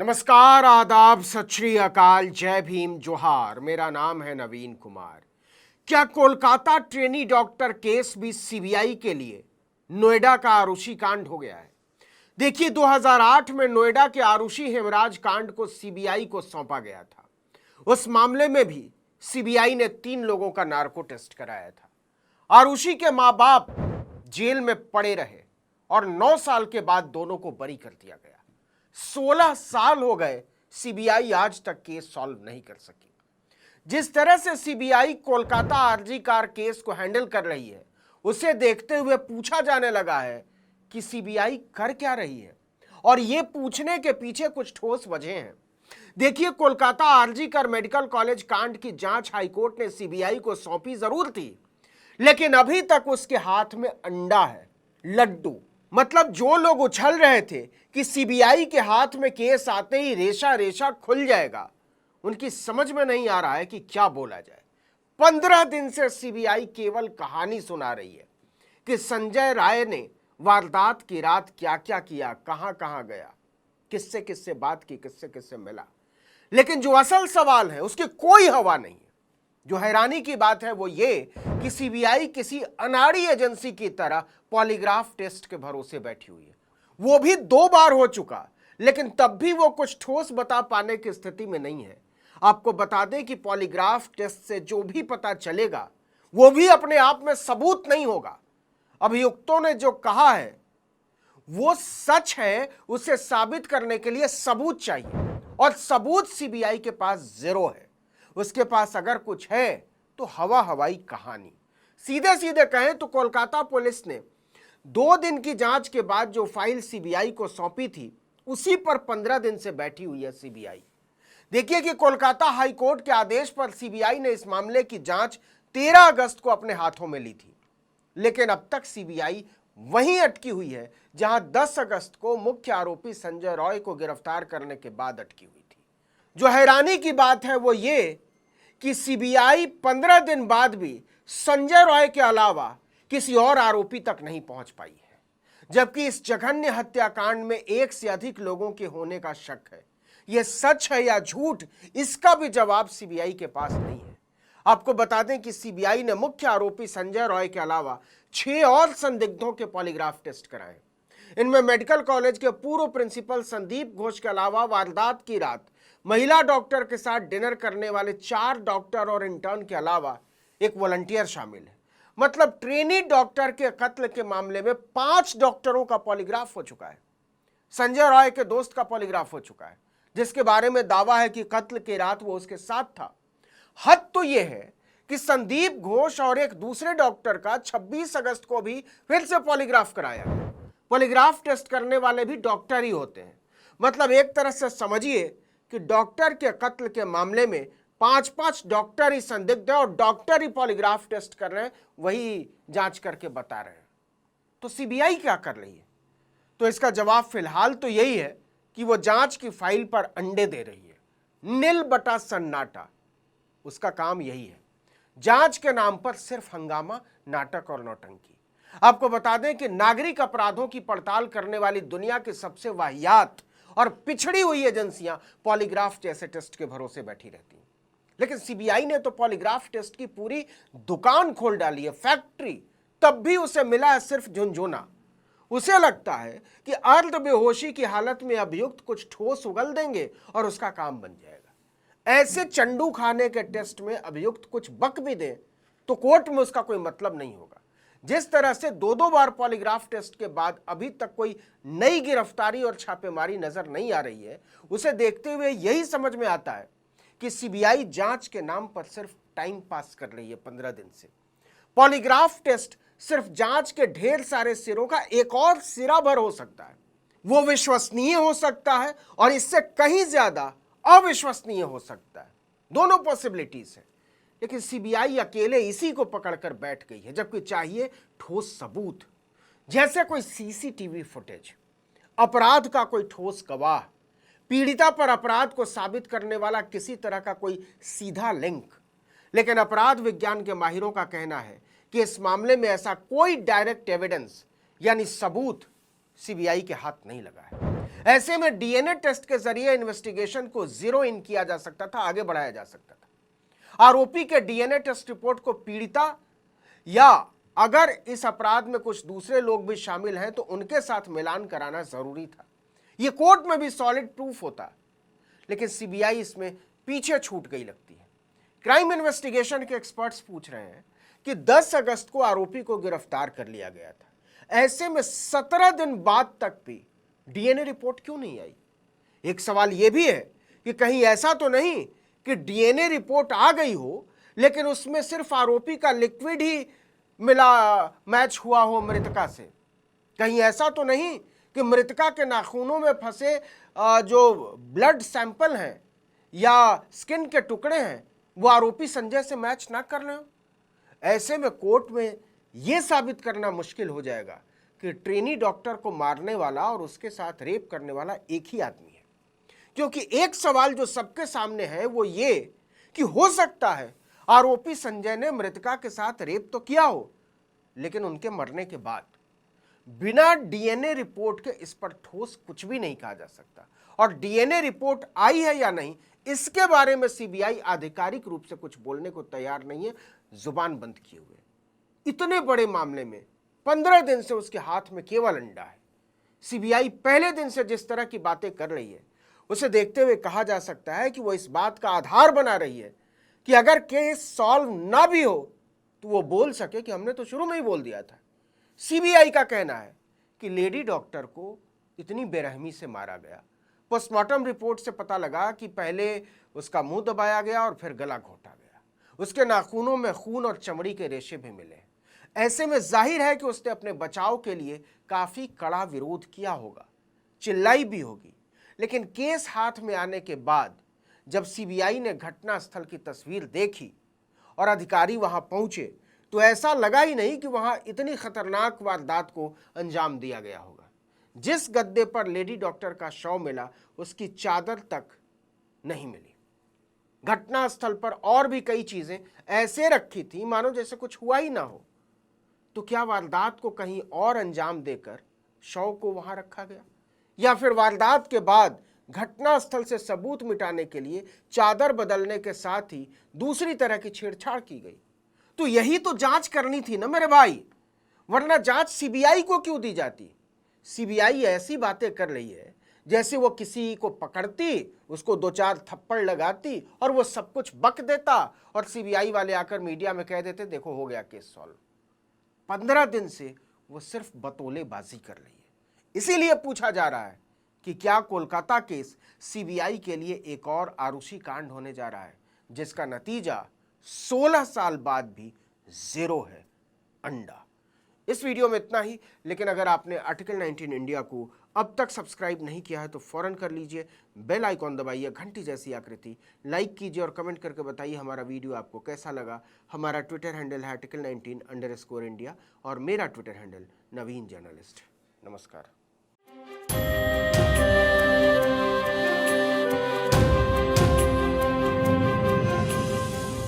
नमस्कार, आदाब, सत श्री अकाल, जय भीम, जोहार। मेरा नाम है नवीन कुमार। क्या कोलकाता ट्रेनी डॉक्टर केस भी सीबीआई के लिए नोएडा का आरुषि कांड हो गया है? देखिए, 2008 में नोएडा के आरुषि हेमराज कांड को सीबीआई को सौंपा गया था। उस मामले में भी सीबीआई ने 3 लोगों का नार्को टेस्ट कराया था। आरुषि के मां बाप जेल में पड़े रहे और 9 साल के बाद दोनों को बरी कर दिया गया। 16 साल हो गए, सीबीआई आज तक केस सॉल्व नहीं कर सकी। जिस तरह से CBI Kolkata R G Kar case को हैंडल कर रही है, उसे देखते हुए पूछा जाने लगा है कि सीबीआई कर क्या रही है, और यह पूछने के पीछे कुछ ठोस वजह हैं। देखिए, Kolkata R G Kar medical college कांड की जांच हाईकोर्ट ने सीबीआई को सौंपी जरूर थी, लेकिन अभी तक उसके हाथ में अंडा है, लड्डू। मतलब जो लोग उछल रहे थे कि सीबीआई के हाथ में केस आते ही रेशा रेशा खुल जाएगा, उनकी समझ में नहीं आ रहा है कि क्या बोला जाए। 15 दिन से सीबीआई केवल कहानी सुना रही है कि संजय राय ने वारदात की रात क्या क्या किया, कहां कहां गया, किससे किससे बात की, किससे किससे मिला। लेकिन जो असल सवाल है उसकी कोई हवा नहीं है। जो हैरानी की बात है वो ये कि सीबीआई किसी अनाड़ी एजेंसी की तरह पॉलीग्राफ टेस्ट के भरोसे बैठी हुई है। वो भी 2 बार हो चुका, लेकिन तब भी वो कुछ ठोस बता पाने की स्थिति में नहीं है। आपको बता दें कि पॉलीग्राफ टेस्ट से जो भी पता चलेगा वो भी अपने आप में सबूत नहीं होगा। अभियुक्तों ने जो कहा है वो सच है, उसे साबित करने के लिए सबूत चाहिए, और सबूत सीबीआई के पास 0 है। उसके पास अगर कुछ है तो हवा हवाई कहानी। सीधे सीधे कहें तो कोलकाता पुलिस ने 2 दिन की जांच के बाद जो फाइल सीबीआई को सौंपी थी, उसी पर 15 दिन से बैठी हुई है सीबीआई। देखिए कि कोलकाता हाई कोर्ट के आदेश पर सीबीआई ने इस मामले की जांच 13 अगस्त को अपने हाथों में ली थी, लेकिन अब तक सीबीआई वहीं अटकी हुई है जहां 10 अगस्त को मुख्य आरोपी संजय रॉय को गिरफ्तार करने के बाद अटकी हुई थी। जो हैरानी की बात है वो ये कि सीबीआई 15 दिन बाद भी संजय रॉय के अलावा किसी और आरोपी तक नहीं पहुंच पाई है, जबकि इस जघन्य हत्याकांड में 1 से अधिक लोगों के होने का शक है। यह सच है या झूठ, इसका भी जवाब सीबीआई के पास नहीं है। आपको बता दें कि सीबीआई ने मुख्य आरोपी संजय रॉय के अलावा 6 और संदिग्धों के पॉलीग्राफ टेस्ट कराए। इनमें मेडिकल कॉलेज के पूर्व प्रिंसिपल संदीप घोष के अलावा वारदात की रात महिला डॉक्टर के साथ डिनर करने वाले 4 डॉक्टर और इंटर्न के अलावा एक वॉलंटियर शामिल है। मतलब ट्रेनी डॉक्टर के कत्ल के मामले में 5 डॉक्टरों का पॉलीग्राफ हो चुका है। संजय रॉय के दोस्त का पॉलीग्राफ हो चुका है, जिसके बारे में दावा है कि कत्ल की रात वो उसके साथ था। हद तो यह है कि संदीप घोष और एक दूसरे डॉक्टर का 26 अगस्त को भी फिर से पॉलीग्राफ कराया गया। पॉलीग्राफ टेस्ट करने वाले भी डॉक्टर ही होते हैं। मतलब एक तरह से समझिए कि डॉक्टर के कत्ल के मामले में 5-5 डॉक्टर ही संदिग्ध है और डॉक्टर ही पॉलीग्राफ टेस्ट कर रहे हैं, वही जांच करके बता रहे हैं। तो सीबीआई क्या कर रही है? तो इसका जवाब फिलहाल तो यही है कि वो जांच की फाइल पर अंडे दे रही है। नील बटा सन्नाटा, उसका काम यही है। जांच के नाम पर सिर्फ हंगामा, नाटक और नौटंकी। आपको बता दें कि नागरिक अपराधों की पड़ताल करने वाली दुनिया की सबसे वाहियात और पिछड़ी हुई एजेंसियां पॉलीग्राफ जैसे टेस्ट के भरोसे बैठी रहती हैं। लेकिन सीबीआई ने तो पॉलीग्राफ टेस्ट की पूरी दुकान खोल डाली है, फैक्ट्री। तब भी उसे मिला है सिर्फ झुनझुना। उसे लगता है कि अर्ध बेहोशी की हालत में अभियुक्त कुछ ठोस उगल देंगे और उसका काम बन जाएगा। ऐसे चंडू खाने के टेस्ट में अभियुक्त कुछ बक भी दे तो कोर्ट में उसका कोई मतलब नहीं होगा। जिस तरह से 2 बार पॉलीग्राफ टेस्ट के बाद अभी तक कोई नई गिरफ्तारी और छापेमारी नजर नहीं आ रही है, उसे देखते हुए यही समझ में आता है कि सीबीआई जांच के नाम पर सिर्फ टाइम पास कर रही है। 15 दिन से पॉलीग्राफ टेस्ट सिर्फ जांच के ढेर सारे सिरों का एक और सिरा भर हो सकता है। वो विश्वसनीय हो सकता है और इससे कहीं ज्यादा अविश्वसनीय हो सकता है। दोनों पॉसिबिलिटीज है, लेकिन सीबीआई अकेले इसी को पकड़कर बैठ गई है, जबकि चाहिए ठोस सबूत, जैसे कोई सीसीटीवी फुटेज, अपराध का कोई ठोस गवाह, पीड़िता पर अपराध को साबित करने वाला किसी तरह का कोई सीधा लिंक। लेकिन अपराध विज्ञान के माहिरों का कहना है कि इस मामले में ऐसा कोई डायरेक्ट एविडेंस यानी सबूत सीबीआई के हाथ नहीं लगा है। ऐसे में डीएनए टेस्ट के जरिए इन्वेस्टिगेशन को जीरो इन किया जा सकता था, आगे बढ़ाया जा सकता था। आरोपी के डीएनए टेस्ट रिपोर्ट को पीड़िता या अगर इस अपराध में कुछ दूसरे लोग भी शामिल हैं तो उनके साथ मिलान कराना जरूरी था। यह कोर्ट में भी सॉलिड प्रूफ होता, लेकिन सीबीआई इसमें पीछे छूट गई लगती है। क्राइम इन्वेस्टिगेशन के एक्सपर्ट्स पूछ रहे हैं कि 10 अगस्त को आरोपी को गिरफ्तार कर लिया गया था, ऐसे में 17 दिन बाद तक भी डीएनए रिपोर्ट क्यों नहीं आई? एक सवाल यह भी है कि कहीं ऐसा तो नहीं कि डीएनए रिपोर्ट आ गई हो लेकिन उसमें सिर्फ आरोपी का लिक्विड ही मिला, मैच हुआ हो मृतका से। कहीं ऐसा तो नहीं कि मृतका के नाखूनों में फंसे जो ब्लड सैंपल हैं या स्किन के टुकड़े हैं वो आरोपी संजय से मैच ना कर लें। ऐसे में कोर्ट में यह साबित करना मुश्किल हो जाएगा कि ट्रेनी डॉक्टर को मारने वाला और उसके साथ रेप करने वाला एक ही आदमी है। क्योंकि एक सवाल जो सबके सामने है वो ये कि हो सकता है आरोपी संजय ने मृतका के साथ रेप तो किया हो, लेकिन उनके मरने के बाद बिना डीएनए रिपोर्ट के इस पर ठोस कुछ भी नहीं कहा जा सकता। और डीएनए रिपोर्ट आई है या नहीं इसके बारे में सीबीआई आधिकारिक रूप से कुछ बोलने को तैयार नहीं है, जुबान बंद किए हुए। इतने बड़े मामले में 15 दिन से उसके हाथ में केवल अंडा है। सीबीआई पहले दिन से जिस तरह की बातें कर रही है उसे देखते हुए कहा जा सकता है कि वो इस बात का आधार बना रही है कि अगर केस सॉल्व ना भी हो तो वो बोल सके कि हमने तो शुरू में ही बोल दिया था। सीबीआई का कहना है कि लेडी डॉक्टर को इतनी बेरहमी से मारा गया। पोस्टमार्टम रिपोर्ट से पता लगा कि पहले उसका मुंह दबाया गया और फिर गला घोटा गया। उसके नाखूनों में खून और चमड़ी के रेशे भी मिले। ऐसे में जाहिर है कि उसने अपने बचाव के लिए काफी कड़ा विरोध किया होगा, चिल्लाई भी होगी। लेकिन केस हाथ में आने के बाद जब सीबीआई ने घटनास्थल की तस्वीर देखी और अधिकारी वहां पहुंचे तो ऐसा लगा ही नहीं कि वहां इतनी खतरनाक वारदात को अंजाम दिया गया होगा। जिस गद्दे पर लेडी डॉक्टर का शव मिला उसकी चादर तक नहीं मिली। घटनास्थल पर और भी कई चीजें ऐसे रखी थी मानो जैसे कुछ हुआ ही ना हो। तो क्या वारदात को कहीं और अंजाम देकर शव को वहां रखा गया, या फिर वारदात के बाद घटनास्थल से सबूत मिटाने के लिए चादर बदलने के साथ ही दूसरी तरह की छेड़छाड़ की गई? तो यही तो जांच करनी थी ना मेरे भाई, वरना जांच सीबीआई को क्यों दी जाती? सीबीआई ऐसी बातें कर रही है जैसे वो किसी को पकड़ती, उसको 2-4 थप्पड़ लगाती और वो सब कुछ बक देता और सीबीआई वाले आकर मीडिया में कह देते देखो हो गया केस सॉल्व। 15 दिन से वो सिर्फ बतौलेबाजी कर रही है। इसीलिए पूछा जा रहा है कि क्या कोलकाता केस सीबीआई के लिए एक और आरुषि कांड होने जा रहा है जिसका नतीजा 16 साल बाद भी जीरो है, अंडा। इस वीडियो में इतना ही, लेकिन अगर आपने आर्टिकल 19 इंडिया को अब तक सब्सक्राइब नहीं किया है तो फौरन कर लीजिए। बेल आइकॉन दबाइए, घंटी जैसी आकृति, लाइक कीजिए और कमेंट करके बताइए हमारा वीडियो आपको कैसा लगा। हमारा ट्विटर हैंडल है आर्टिकल 19_इंडिया और मेरा ट्विटर हैंडल नवीन जर्नलिस्ट। नमस्कार।